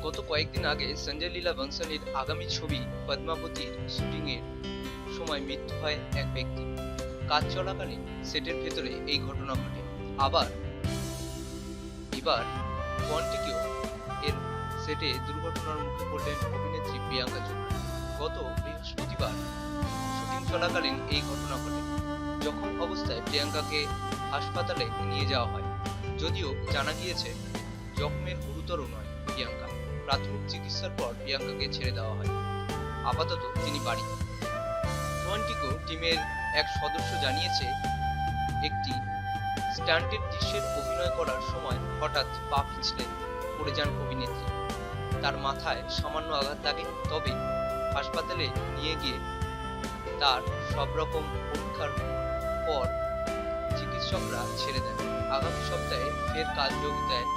গত কয়েকদিন আগে সঞ্জয় লীলা বনসালির আগামী ছবি পদ্মাবতীর শুটিং এর সময় মৃত্যু হয় এক ব্যক্তি। কাজ চলাকালীন সেটের ভেতরে এই ঘটনা ঘটে। আবার এবার কোয়ান্টিকেও এর সেটে দুর্ঘটনার মুখে পড়লেন অভিনেত্রী প্রিয়াঙ্কা চোপড়া। গত বৃহস্পতিবার শুটিং চলাকালীন এই ঘটনা ঘটে। জখম অবস্থায় প্রিয়াঙ্কাকে হাসপাতালে নিয়ে যাওয়া হয়। যদিও জানা গিয়েছে জখমের গুরুতর নয় প্রিয়াঙ্কা। প্রাথমিক চিকিৎসার পর প্রিয়াঙ্কাকে ছেড়ে দেওয়া হয়। আপাতত তিনি বাড়ি। কোয়ান্টিকো টিমের এক সদস্য জানিয়েছে, একটি স্টান্টের দৃশ্যের অভিনয় করার সময় হঠাৎ পা পিছলে পড়ে যান অভিনেত্রী। তার মাথায় সামান্য আঘাত লাগে, তবে হাসপাতালে নিয়ে গিয়ে তার সব রকম পরীক্ষার পর চিকিৎসকরা ছেড়ে দেন। আগামী সপ্তাহে ফের কাজ যোগ দেন